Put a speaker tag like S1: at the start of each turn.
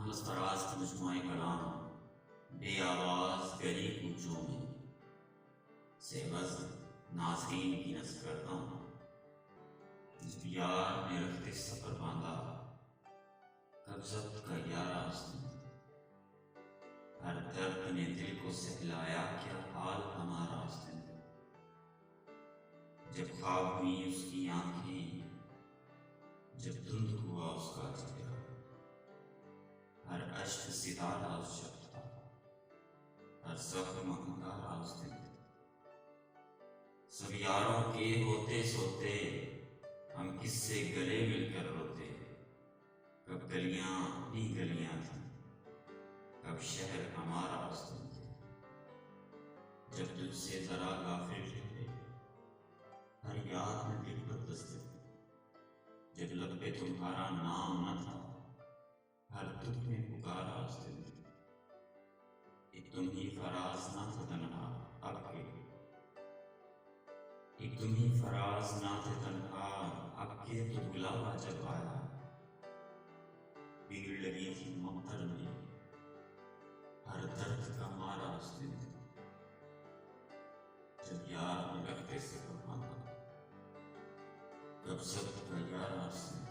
S1: احمد فراز کا مجموعہ کلام بے آواز گلی کوچوں میں سے وزن ناظرین کی نظر کرتا ہوں۔ جب یار نے رخت سفر باندھا کب ضبط کا یار آستین، ہر درد نے دل کو سہلایا کیا حال ہمارا آستین۔ جب خواب ہوئی اس کی آنکھیں، جب دھند ہوا اس کا چہرہ، ہر اشک ستارہ اس شب تھا، ہر زخم انگارہ اس دن۔ سب یاروں کے ہوتے سوتے ہم کس سے گلے مل کر روتے، کب گلیاں اپنی گلیاں تھیں، کب شہر ہمارا اس دن تھے۔ جب تجھ سے ذرا غافل تھے ہر یاد میں دل پر دستک، جب لب پہ تمہارا نام نہ تھا ہر دکھ میں پکارا اس دن۔ ایک تم ہی فراز نہ تھا تنہا اب کے، ایک تم ہی فراز نہ تھے تنہا اب کے تو بلاوا جب آیا، بھیڑ لگی تھی ممتر میں ہر درد کا مارا اس دن، جب یار نے رکھتے سے باندھا کب ضبط کا یار آستین۔